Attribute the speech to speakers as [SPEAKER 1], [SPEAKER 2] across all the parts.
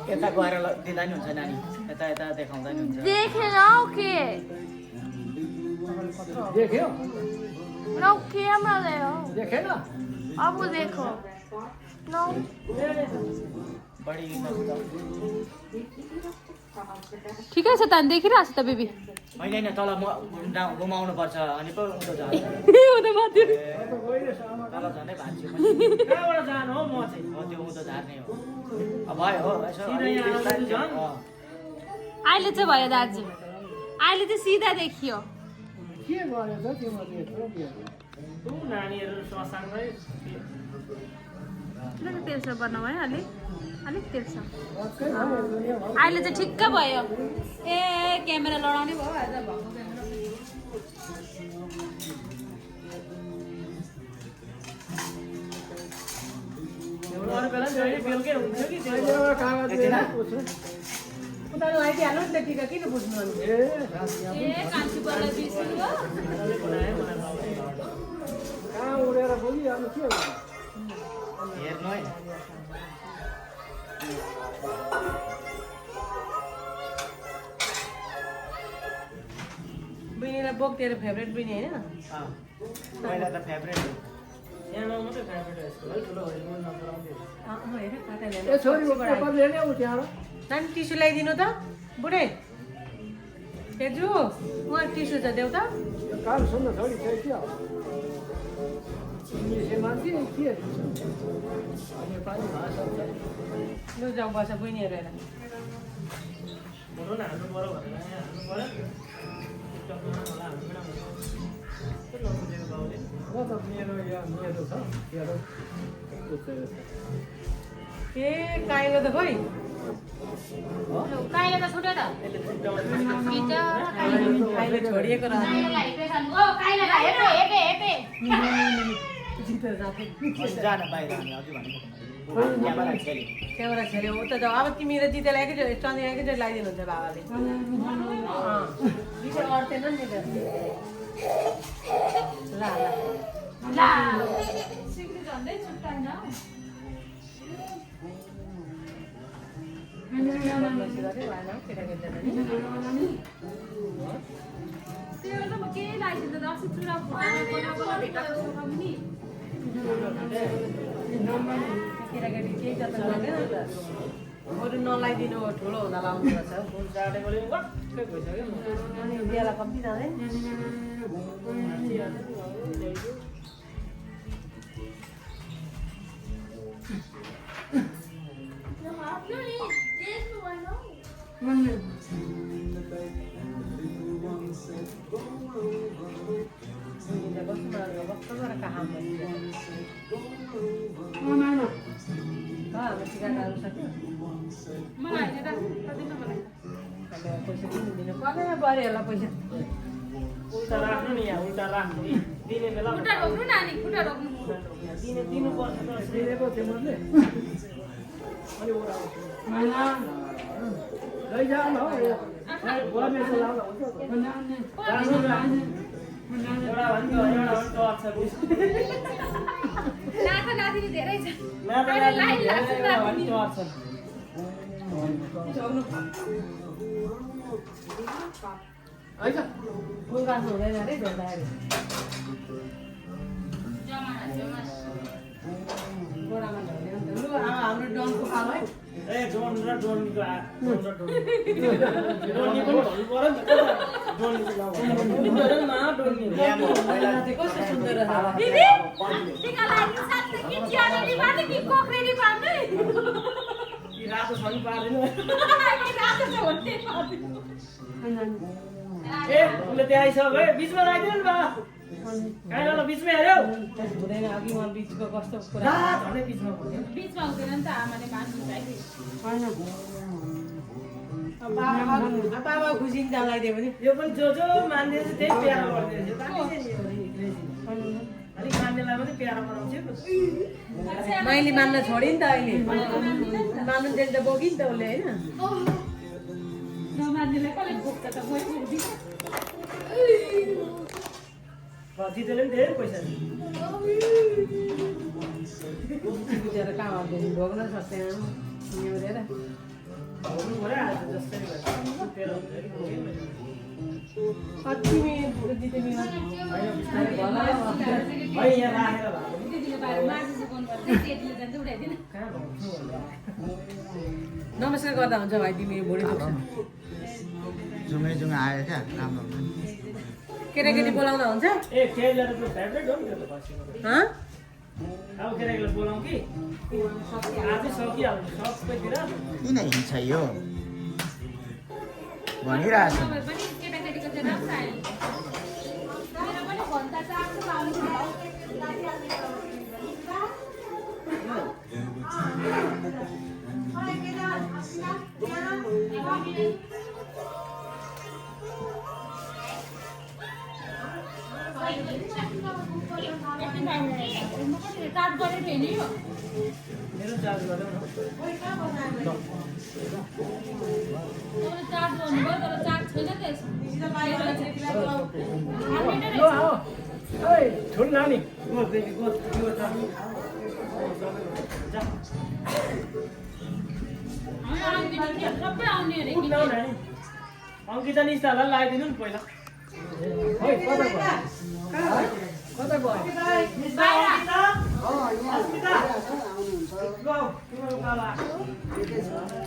[SPEAKER 1] यता गएर दिँदा नि हुन्छ नानी यता यता देखाउँदा नि हुन्छ
[SPEAKER 2] देखेन के
[SPEAKER 3] देख्यो
[SPEAKER 2] नौ कैमरा ले हो
[SPEAKER 3] देखेन
[SPEAKER 2] अब देखो नौ
[SPEAKER 1] बढी
[SPEAKER 4] ठिकै छ त देखिरहेको छ त बेबी
[SPEAKER 1] होइन होइन तल घुमाउनु पर्छ अनि पो उँधो जानु तल झनै भान्छु कहाँबाट जानु हो म चाहिँ हो त्यो उँधो झार्ने हो भयो हो यसो
[SPEAKER 4] अहिले चाहिँ भयो दाजु अहिले चाहिँ सिधा देखियो
[SPEAKER 3] के गरेछ तिम्रो त्यत्रो
[SPEAKER 1] नानीहरू ससाङमै
[SPEAKER 4] किन तेर्सो बनाऊ है अलिक तेर्सो
[SPEAKER 3] वाक्कै भयो दुनिया भयो
[SPEAKER 4] अहिले चाहिँ ठिक्क भयो ए क्यामेरा लडाउने भयो आज भएको क्यामेरा
[SPEAKER 1] अरू बेला जहिले बेलुकै हुन्थ्यो कि त्यो
[SPEAKER 3] एउटा कागज लिएर पुछ
[SPEAKER 5] उता लगाइदिहाल्नु नि त टिका किन बुझ्नु अनि
[SPEAKER 3] ए साथी
[SPEAKER 4] ए कान्छी बल्ल बिर्सिनु हो
[SPEAKER 3] कहाँ उडेर बोलिहाल्नु के हो
[SPEAKER 1] हेर्नु है
[SPEAKER 5] बहिनीलाई बोक तेरो फेभरेट बहिनी होइन
[SPEAKER 1] पहिला त फेभरेट हो
[SPEAKER 5] हेर खाता
[SPEAKER 3] ए छोरी पेपर लिने उ त्यहाँ
[SPEAKER 5] नानी टिस्यु ल्याइदिनु त बुढे हेर्जु उहाँ टिस्यु छ देऊ त
[SPEAKER 3] काल सुन्न छोरी चाहिँ के हो इङ्ग्लिसै मान्छे के नेपाली भाषा
[SPEAKER 5] लु जाउँ बस बहिनीहरू हेर
[SPEAKER 1] बरु न हाल्नु पऱ्यो भनेर यहाँ हाल्नु पऱ्यो टिकटकमा होला हाल्नु के नबुझेको बाउले
[SPEAKER 3] म त मेरो छ मेरो
[SPEAKER 5] ए काइलो त खोइ
[SPEAKER 4] काइले त छुट्यो त
[SPEAKER 5] काइलो छोडिएको रहेछ जितेर जाँदै
[SPEAKER 1] जान बाहिर हामी अघि भनेको क्यामेरा खेल्यो
[SPEAKER 5] क्यामेरा खेल्यो उता जाऊ अब तिमी र जितेलाई एकैचोटि चन्द्र एकैचोटि लगाइदिनुहुन्छ बाबाले जिते अड्थेन नि त ल ल बदमासी गरे भएन केटाकेटी
[SPEAKER 4] त्यो त म के लाइदिन्छ दसैँ चुरा
[SPEAKER 5] केटाकेटी केही जता लाग्दैन नि त अरू नलाइदिनु ठुलो हुँदा लाउनु पर्छ
[SPEAKER 1] फुल चाटेकोले वाक्कै भइसक्यो
[SPEAKER 5] अनि बिहालाई कम्ती जाँदैन कस्तो गरेर कहाँ हाम्रो टिका टाल्नु सक्यो पैसा किन दिनु पर्दैन बढिहाल्ला पैसा
[SPEAKER 1] उल्टा राख्नु नि यहाँ उल्टा राख्नु दिने बेला
[SPEAKER 4] खुट्टा रोक्नु नानी खुट्टा रोक्नु
[SPEAKER 1] दिनुपर्छ
[SPEAKER 3] दिएको तिमीहरूले अनि लैजा न हौ गभर्मेन्टको लाउँदा हुन्छ
[SPEAKER 1] एउटा भनेको अक्षर
[SPEAKER 4] नाता नातिनी धेरै छ
[SPEAKER 1] नाता
[SPEAKER 4] लाइन लाग्छ नातिनी
[SPEAKER 1] अक्षर
[SPEAKER 3] हैन
[SPEAKER 5] फुल राख्नु हुँदैन अरे भेट्दाखेरि गोडामा झर्ने अन्त लु हाम्रो डनको पालो है
[SPEAKER 1] ए ड्रोन र ड्रोनको ड्रोनी पनि भन्नु पर्यो नि त ड्रोनीको
[SPEAKER 5] कस्तो सुन्दर रहेछ
[SPEAKER 4] दिदी टिका लागि साथै कि ज्यानली बाटे कि कोक्रेली बाटे
[SPEAKER 1] यी रातो छ नि पार्दैन
[SPEAKER 4] कि रातो छ भन्ने पार्दैन
[SPEAKER 1] ए उसले त्यहाँ आइसक्यो है बिचमा राखिदिनु नि बा कहाँ ल बिचमा हेर्यौ
[SPEAKER 5] हुँदैन अघि म बिचको कस्तो कुरा
[SPEAKER 1] रात भने बिचमा भन्यो
[SPEAKER 4] बीचमा हुँदैन नि त आमाले मान्नु चाहियो
[SPEAKER 5] बाबा खुसी नि लगाइदियो भने
[SPEAKER 1] यो पनि जो मान्ने चाहिँ त्यही प्यारो गरिदिएछ अलिक मान्नेलाई पनि प्यारो बनाउँछ
[SPEAKER 5] मैले मान्न छोड्यो नि त अहिले मान्नु चाहिँ त बोक्यो नि त उसले होइन
[SPEAKER 4] नमान्नेलाई कसले बोक्छ त मै बोक्दिनँ
[SPEAKER 1] जितेले पनि धेरै पैसा
[SPEAKER 5] बुझेर कहाँ भन्दैछ भोग्न सक्दैन हेरेर
[SPEAKER 1] बोल्नु पर्यो आज जसरी भए पनि तेरो हुन्छ नि बोल्नु पर्यो।
[SPEAKER 5] कति मिनट दिदी मिनट
[SPEAKER 1] होइन बिस्तारै भला है यहाँ राखेर भएको नि कहाँ भन्छु होला।
[SPEAKER 5] नमस्कार गर्दा हुन्छ भाइ तिमी भोलि दुख्छ
[SPEAKER 6] जुङै जुङ आयो क्या राम्रो हुन्छ नि।
[SPEAKER 5] केटाकेटी बोलाउँदा हुन्छ
[SPEAKER 1] ए केटीलाई त फेभरेट हो नि त्यो त बसेको
[SPEAKER 5] हँ
[SPEAKER 1] अब केटाकेटीलाई बोलाउँ कि आजै सकिहाल्नु सबैतिर
[SPEAKER 6] किन हिँड्छ यो भनिरहेको छु
[SPEAKER 4] केटाकेटीको चाहिँ राम्रो आयो मेरो पनि भन्दा चाहिँ आउँछ चार्ज गरेर हेर्ने हो
[SPEAKER 1] मेरो चार्ज गऱ्यौ न
[SPEAKER 4] चार्ज गर्नुभयो तर चार्ज छैन
[SPEAKER 1] ल आओ ए ठुल नानी गो बेबी गो यो त जा
[SPEAKER 4] सबै आउने अरे
[SPEAKER 1] उठ न नानी अङ्किता निस्तालाई लगाइदिनु नि पहिला
[SPEAKER 3] है कता भयो कता भयो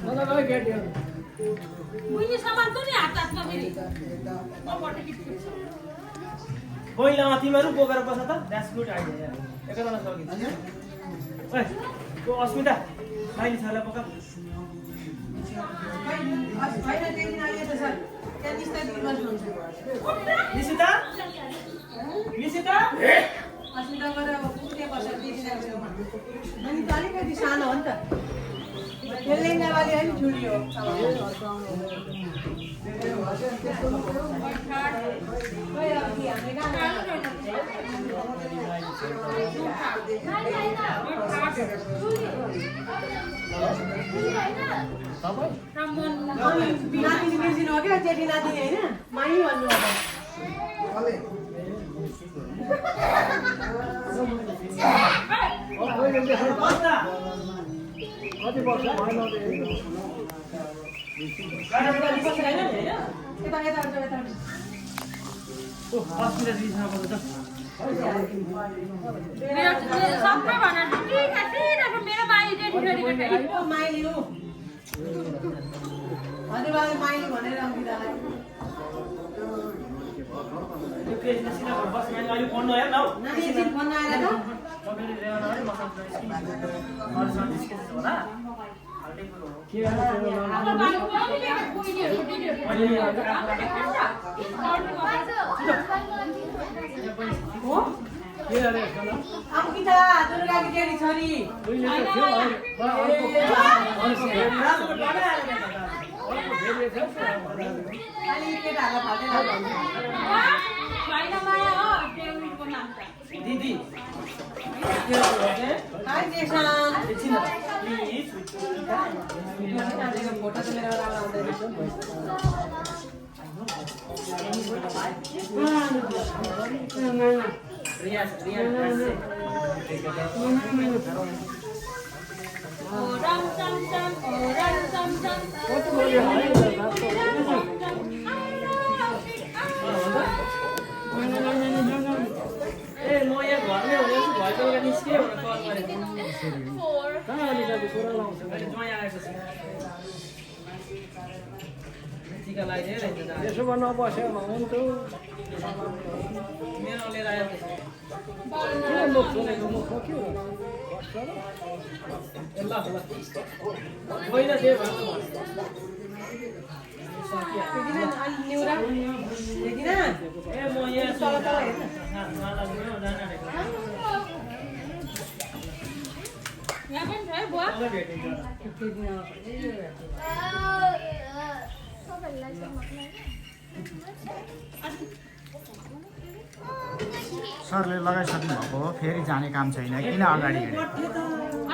[SPEAKER 3] कता गयो केटीहरू
[SPEAKER 4] मुइनी सामान त नि हात हातमा फेरि
[SPEAKER 1] पहिला तिमीहरू बोकेर बस त द्याट्स गुड आइडिया एकैजना सकिन्छ ओइ को अस्मिता माइली छाला बोका निशिता निशिता
[SPEAKER 5] अलिकति सानो हो नि त त्यसले नेपाली है छोरी हो नातिनी बिर्सिनु हो क्या जेठी नातिनी होइन माई भन्नु
[SPEAKER 3] कति वर्ष भएन
[SPEAKER 1] अस्मिता दिदीसँग बोल्नु त
[SPEAKER 4] मेरो सबै भनेर ठीक है मेरो बाई डेटी
[SPEAKER 5] माइली हो हजुरबाले माइली भनेर अङ्कितालाई
[SPEAKER 1] यो केस निशिता बस मैले अहिले पढ्नु हेर न हौ
[SPEAKER 5] नानी एकछिन फोन आएर त
[SPEAKER 1] तपाईँले ल्याउनु है मसँग अरूसँग निस्केछ होला हाल्ने कुरो हो
[SPEAKER 3] के गर्नु
[SPEAKER 5] हो
[SPEAKER 3] के अरे खाना
[SPEAKER 5] अङ्किता दुर्गाकी जेठी छोरी
[SPEAKER 3] उहिले त थियो अहिले
[SPEAKER 5] अलि केटाहरूलाई फाटेर
[SPEAKER 4] माया हो डेभिडको नाम त
[SPEAKER 1] दिदी
[SPEAKER 5] हाई जेसन
[SPEAKER 1] एकछिन प्लिज
[SPEAKER 5] फोटो त मेरो राम्रो आउँदैन
[SPEAKER 1] रियाज
[SPEAKER 4] ओ राम चम चम ओ राम चम चम
[SPEAKER 3] कति बोल्यो है
[SPEAKER 1] ए म यहाँ घरमै हुँदैछु घर बेलुका निस्केँ भनेर कल गरेको
[SPEAKER 3] कहाँ अनि दाजु छोरा लाउँछ
[SPEAKER 1] मैले ज्वाइँ आएपछि टिका लगाइदिएँ रहेछ
[SPEAKER 3] यसो गर्न बस्यो हुन्थ्यो
[SPEAKER 1] मेरो लिएर आयो
[SPEAKER 3] किन मुख छोडेको मुख खोक्यो
[SPEAKER 1] ए ल ल होइन त्यही भएर
[SPEAKER 5] देखिन अलि निउरा देखिन
[SPEAKER 1] ए म यहाँ
[SPEAKER 5] तल तल हेर्न
[SPEAKER 4] यहाँ पनि छ है बुवा
[SPEAKER 1] भेटिन्छ
[SPEAKER 6] सरले लगाइसक्नु भएको हो फेरि जाने काम छैन किन अगाडि हिँडेको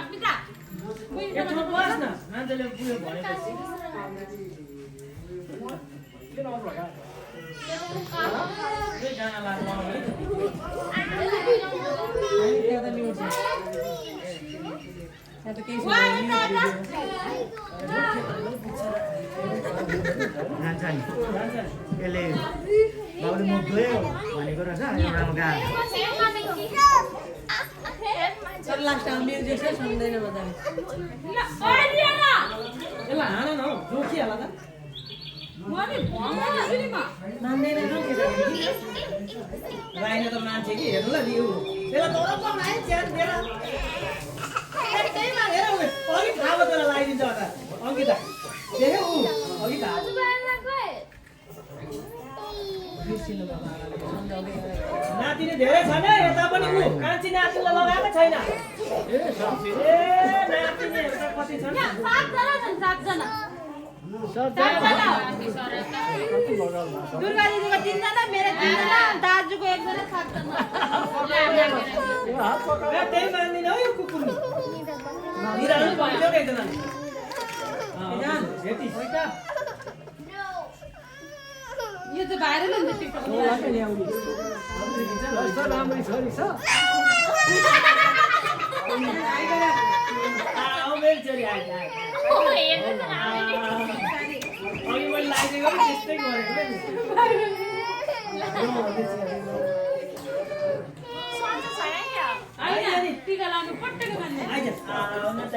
[SPEAKER 4] अस्मिता
[SPEAKER 1] एकछिन बस न मान्छेले बुझ्यो भनेपछि किन आउनु भयो जान लाग्नु
[SPEAKER 5] यहाँ त केही
[SPEAKER 4] वा
[SPEAKER 5] छैन
[SPEAKER 4] दादा
[SPEAKER 6] जान्छ नि
[SPEAKER 1] जान्छ नि।
[SPEAKER 6] यसले बाबुले मुख धोयो भनेको रहेछ एउटामा गएको
[SPEAKER 5] तर लास्ट टाइम मेरो जस्तो सुन्दैन मजाले
[SPEAKER 1] यसलाई हान न हौ जोखिहाल्ला त
[SPEAKER 5] मान्दैन न
[SPEAKER 1] राईले त मान्छे कि हेर्नु ल दिउ त्यसलाई तर बनाए च्यान दिएर त्यहीमा हेर उ अघि थाहा भयो त्यसलाई लगाइदिन्छ होला अङ्किता देख्यौ ऊ अघि थाहा भयो। नातिनी धेरै छ नि यता पनि ऊ कान्छी नातिनीलाई लगाएको छैन ए नातिनीहरू त कति छन्
[SPEAKER 4] दुर्गा दिदीको 3 जना मेरो 3 जना दाजुको 1 जना 7 जना
[SPEAKER 1] त्यही मान्दिन हौ यो कुकुर निरालो भन्थ्यो नि एकजना
[SPEAKER 4] यो त भाइरल हुन्छ टिकटकमा
[SPEAKER 3] कस्तो राम्रै छोरी छ
[SPEAKER 1] मेरो छोरी आइज अघि मैले लगाइदिएको पनि त्यस्तै गरेको नि
[SPEAKER 4] टिका लाउनु पट्टको भन्ने
[SPEAKER 1] आइज आउन त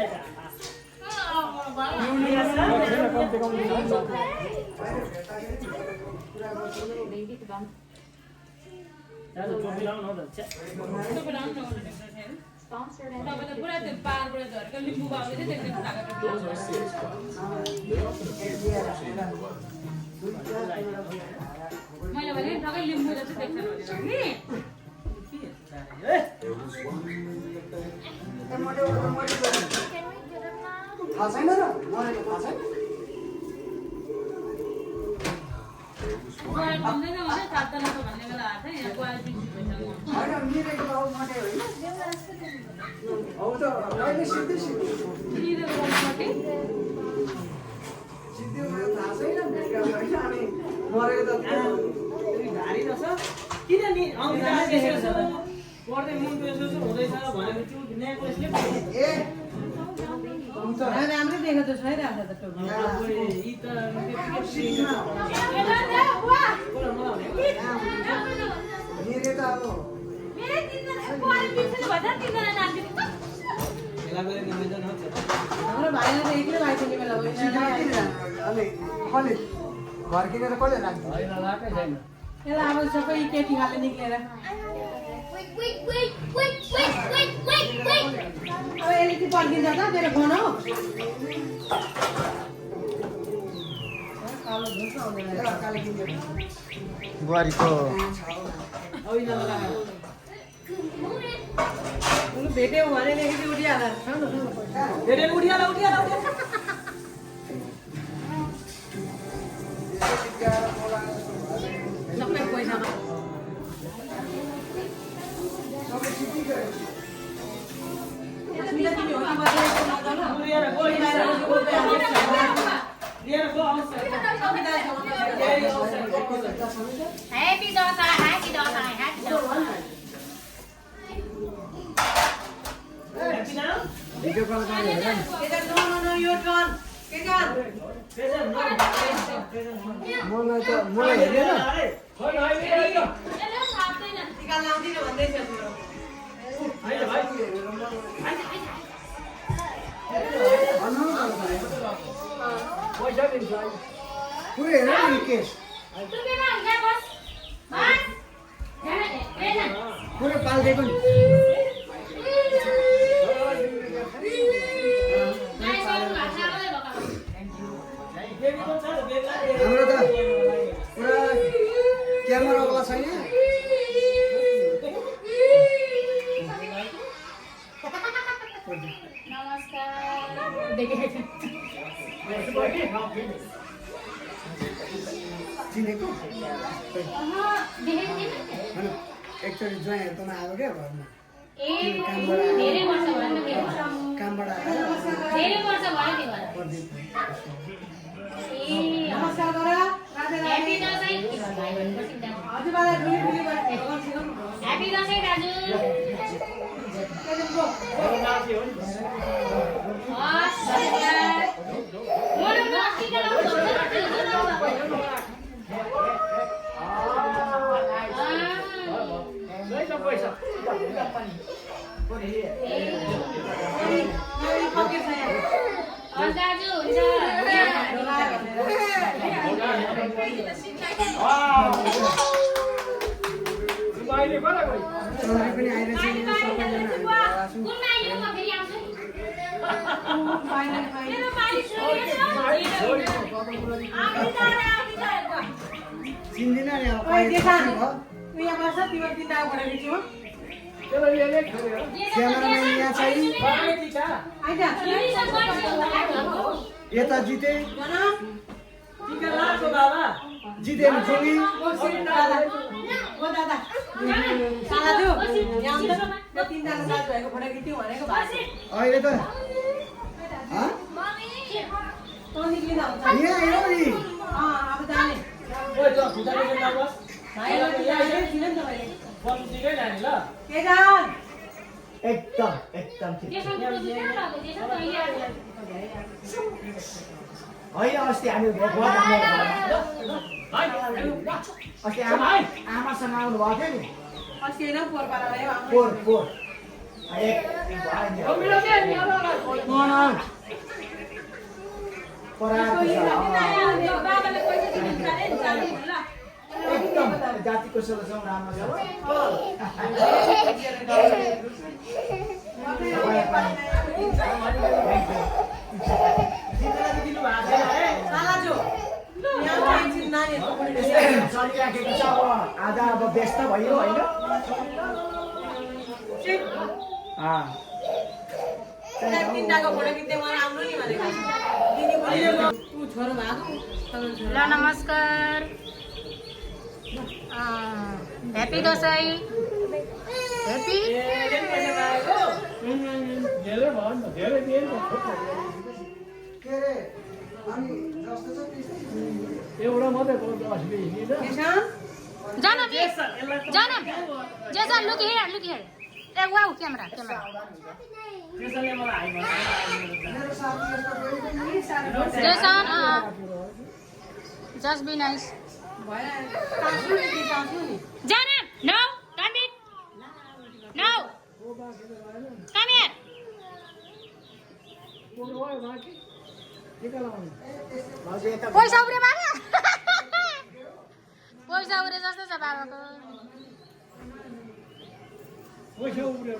[SPEAKER 1] टोपी लाउनु हौ त
[SPEAKER 4] तपाईले पुरा त्यो पारबाट झरेको लिम्बू बाबुले चाहिँ देख्दै मैले भने ठकै लिम्बू जस्तो देख्छ नि
[SPEAKER 7] थाहा छैन र मरेको थाहा छैन
[SPEAKER 4] भन्दैन भने 7 जनाको भन्ने बेला आएको थियो यहाँ क्वालिटी
[SPEAKER 7] होइन मिरेको बाउ मरे होइन हौ त अहिले सिधै सिधै सिधै थाहा छैन भेटका होइन अनि मरेको त
[SPEAKER 1] घारी रहेछ किन नि अङ्किता यसो पढ्दै मुन्टो यसो हुँदैछ भनेको त्यो नेकलेसले
[SPEAKER 7] ए
[SPEAKER 5] राम्रै देखेको त छैन त टोपी
[SPEAKER 1] यी त
[SPEAKER 7] मिरे त अब
[SPEAKER 4] मेरो 3 जना क्वालिटी छ भन्दा 3 जना नाच्ने
[SPEAKER 1] बेला बेला नमिल्दैन हो
[SPEAKER 5] हाम्रो भाइले त एक्लै भाइ थिए बेला
[SPEAKER 7] अनि कसले घर किनेर कसले राख्छ
[SPEAKER 3] होइन लाकै छैन
[SPEAKER 5] यसलाई अब सबै केटी खाले निक्लेर अब यसले चाहिँ पर्खिन्छ त मेरो फोन हो कालो धुस आउँदैन
[SPEAKER 7] काले किनेर
[SPEAKER 6] बुहारीको
[SPEAKER 5] उनी भेट्यौ भने लेखेपछि उठिहाल्छ
[SPEAKER 1] धेरै उठिहाल उठिहाल
[SPEAKER 5] सबै पैसामा सुन्दा तिमी हो कि मात्रै यस्तो नगर्नु
[SPEAKER 1] लिएर गो लिएर गो आउँछ
[SPEAKER 4] Happy Dota, happy Dota, happy Dota.
[SPEAKER 1] Happy now
[SPEAKER 3] video कल गर्ने हेर नि
[SPEAKER 5] केटा नो यो टर्न केटा
[SPEAKER 1] प्रेजेन्ट
[SPEAKER 3] मलाई हेरेन
[SPEAKER 1] होइन होइन
[SPEAKER 4] यसले थाप्दैन
[SPEAKER 5] टिका लाउँदिन भन्दैछ तिम्रो
[SPEAKER 1] होइन भाइ
[SPEAKER 3] पैसा दिन्छ अहिले
[SPEAKER 7] पुरै हेर नि केस
[SPEAKER 4] तु के मान्छे बस बस हेर
[SPEAKER 7] पुरै पाल्दिएको नि
[SPEAKER 1] बेबीको छ बेबीलाई
[SPEAKER 7] हाम्रो त पुरा क्यामेरावाला छैन
[SPEAKER 4] नमस्कार
[SPEAKER 7] चिनेको
[SPEAKER 4] देखेको
[SPEAKER 7] होइन एकचोटि ज्वाइँहरू त आएको क्या घरमा
[SPEAKER 4] ए धेरै वर्ष भयो नि त्यो
[SPEAKER 7] कामबाट आएर
[SPEAKER 4] धेरै वर्ष भयो नि भएर
[SPEAKER 7] गरिदिनु।
[SPEAKER 4] ए
[SPEAKER 5] नमस्कार गर
[SPEAKER 4] ह्यापी दसैँ भाइ भनेपछि
[SPEAKER 5] हजुरबालाई ठुली ठुली भगवान सिकाउनु
[SPEAKER 4] ह्यापी दसैँ दाजु
[SPEAKER 5] केटा
[SPEAKER 1] नाति हो नि
[SPEAKER 7] चौधरी पनि आइरहेछ नि सबैजना चिन्दिनँ नि अब
[SPEAKER 5] ओइ देखा यहाँ बस्छ तिम्रो तिनवटा पढेको छु
[SPEAKER 7] क्यामेराम्यान यहाँ चाहिँ यता जिते जिते जोगी अहिले त यहाँ आयो नि एकदम एकदम ठिक होइन अस्ति हामी अस्ति आमासँग आउनु भएको थियो नि पोहोर पोहोर एकदम जातिको सदस्य राम्रो छ चलिराखेको छ अब आधा अब व्यस्त भयो होइन
[SPEAKER 4] ल नमस्कार ह्याप्पी दसैँ ह्याप्पी
[SPEAKER 7] के अरे अनि जस्तो छ त्यस्तै
[SPEAKER 3] एउटा मात्रै असली हिँडिन
[SPEAKER 4] Janam, Janam, Jason, look here, look here. Hey, wow, camera.
[SPEAKER 1] त्यसैले मलाई हाई भन्नु
[SPEAKER 7] मेरो साथी यस्तो कोही पनि साथी
[SPEAKER 4] Jason, just be nice. Janam, no, come in. No, come here. पैसा उब्रे बाबा पैसा उब्रे जस्तो छ बाबाको
[SPEAKER 3] पैसा उब्रियो